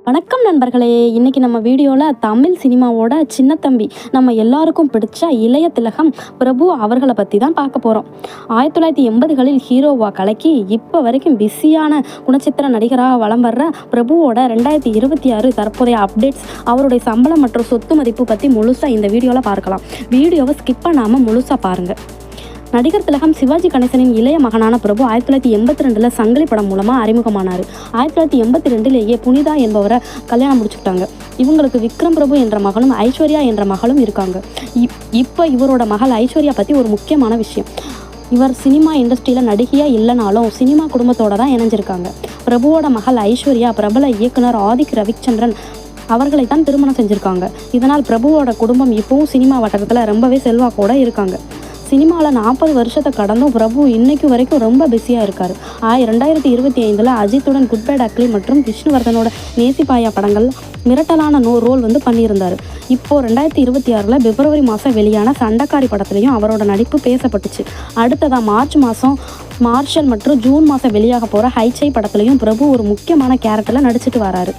வணக்கம் நண்பர்களே, இன்றைக்கி நம்ம வீடியோவில் தமிழ் சினிமாவோட சின்ன தம்பி, நம்ம எல்லாருக்கும் பிடிச்ச இளைய திலகம் பிரபு அவர்களை பற்றி தான் பார்க்க போகிறோம். 1980களில் ஹீரோவாக கலக்கி இப்போ வரைக்கும் பிஸியான குணச்சித்திர நடிகராக வலம் வர்ற பிரபுவோட 2026 தற்போதைய அப்டேட்ஸ், அவருடைய சம்பளம் மற்றும் சொத்து மதிப்பு பற்றி முழுசாக இந்த வீடியோவில் பார்க்கலாம். வீடியோவை ஸ்கிப் பண்ணாமல் முழுசாக பாருங்கள். நடிகர் திலகம் சிவாஜி கணேசனின் இளைய மகனான பிரபு 1982 சங்கிலி படம் மூலமாக அறிமுகமானார். 1982 புனிதா என்பவரை கல்யாணம் முடிச்சுக்கிட்டாங்க. இவங்களுக்கு விக்ரம் பிரபு என்ற மகளும் ஐஸ்வர்யா என்ற மகளும் இருக்காங்க. இப்போ இவரோட மகள் ஐஸ்வர்யா பற்றி ஒரு முக்கியமான விஷயம், இவர் சினிமா இண்டஸ்ட்ரியில் நடிகையாக இல்லைனாலும் சினிமா குடும்பத்தோட தான் இணைஞ்சிருக்காங்க. பிரபுவோட மகள் ஐஸ்வர்யா பிரபல இயக்குனர் ஆதிக் ரவிச்சந்திரன் அவர்களை தான் திருமணம் செஞ்சுருக்காங்க. இதனால் பிரபுவோட குடும்பம் இப்போவும் சினிமா வட்டாரத்தில் ரொம்பவே செல்வாக்கோடு இருக்காங்க. சினிமாவில் 40 வருஷத்தை கடந்தும் பிரபு இன்னைக்கு வரைக்கும் ரொம்ப பிஸியாக இருக்கார். 2025 அஜித்துடன் குட் பேட் அக்லி மற்றும் விஷ்ணுவர்தனோட நேசிபாயா படங்கள் மிரட்டலான ரோல் பண்ணியிருந்தார். இப்போது 2026 பிப்ரவரி மாதம் வெளியான சண்டைக்காரி படத்துலையும் அவரோட நடிப்பு பேசப்பட்டுச்சு. அடுத்ததாக மார்ச் மாதம் மார்ஷல் மற்றும் ஜூன் மாதம் வெளியாக போகிற ஹைச்சை படத்துலையும் பிரபு ஒரு முக்கியமான கேரக்டரில் நடிச்சிட்டு வராரு.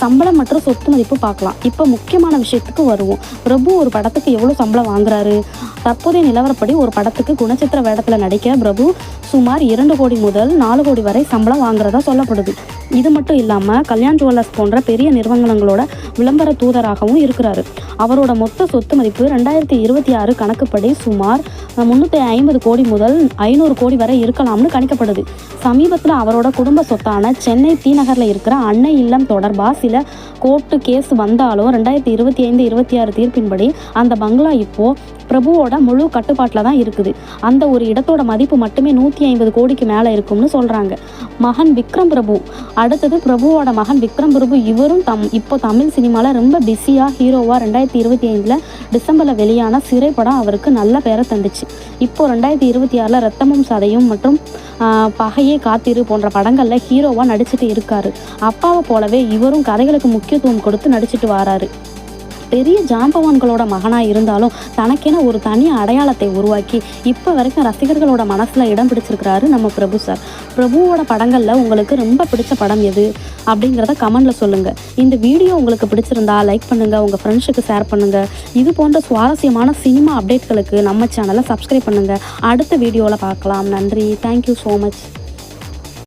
சம்பளம் மற்றும் சொத்து மதிப்பு பார்க்கலாம். இப்போ முக்கியமான விஷயத்துக்கு வருவோம். பிரபு ஒரு படத்துக்கு எவ்வளோ சம்பளம் வாங்குறாரு? தற்போதைய நிலவரப்படி ஒரு படத்துக்கு குணச்சித்திர வேடத்தில் நடிக்க பிரபு சுமார் 2 கோடி முதல் 4 கோடி வரை சம்பளம் வாங்குறதா சொல்லப்படுது. இது மட்டும் இல்லாமல் கல்யாண் ஜுவல்லர்ஸ் போன்ற பெரிய நிறுவனங்களோட விளம்பர தூதராகவும் இருக்கிறாரு. அவரோட மொத்த சொத்து மதிப்பு 2026 கணக்குப்படி சுமார் 350 கோடி முதல் 500 கோடி வரை இருக்கலாம்னு கணிக்கப்படுது. சமீபத்தில் அவரோட குடும்ப சொத்தான சென்னை தீநகரில் இருக்கிற அன்னை இல்லம் தொடர்பாக சில கோர்ட்டு கேஸ் வந்தாலும் 2025-26 தீர்ப்பின்படி அந்த பங்களா இப்போது பிரபுவோட முழு கட்டுப்பாட்டில் தான் இருக்குது. அந்த ஒரு இடத்தோட மதிப்பு மட்டுமே 150 கோடிக்கு மேலே இருக்கும்னு சொல்கிறாங்க. மகன் விக்ரம் பிரபு, அடுத்தது பிரபுவோட மகன் விக்ரம் பிரபு, இவரும் இப்போ தமிழ் சினிமாவில் ரொம்ப பிஸியாக ஹீரோவாக 2025 டிசம்பரில் வெளியான சிறை படம் அவருக்கு நல்ல பேரை தந்துச்சு. இப்போது 2026 ரத்தமும் சதையும் மற்றும் பகையே காத்திரு போன்ற படங்களில் ஹீரோவாக நடிச்சுட்டு இருக்காரு. அப்பாவை போலவே இவரும் கதைகளுக்கு முக்கியத்துவம் கொடுத்து நடிச்சிட்டு வராரு. பெரிய ஜாம்பவான்களோட மகனாக இருந்தாலும் தனக்கென ஒரு தனி அடையாளத்தை உருவாக்கி இப்போ வரைக்கும் ரசிகர்களோட மனசில் இடம் பிடிச்சிருக்கிறாரு நம்ம பிரபு சார். பிரபுவோட படங்களில் உங்களுக்கு ரொம்ப பிடிச்ச படம் எது அப்படிங்கிறத கமெண்டில் சொல்லுங்கள். இந்த வீடியோ உங்களுக்கு பிடிச்சிருந்தா லைக் பண்ணுங்கள், உங்கள் ஃப்ரெண்ட்ஸுக்கு ஷேர் பண்ணுங்கள். இது போன்ற சுவாரஸ்யமான சினிமா அப்டேட்களுக்கு நம்ம சேனலை சப்ஸ்கிரைப் பண்ணுங்கள். அடுத்த வீடியோவில் பார்க்கலாம். நன்றி. Thank you so much.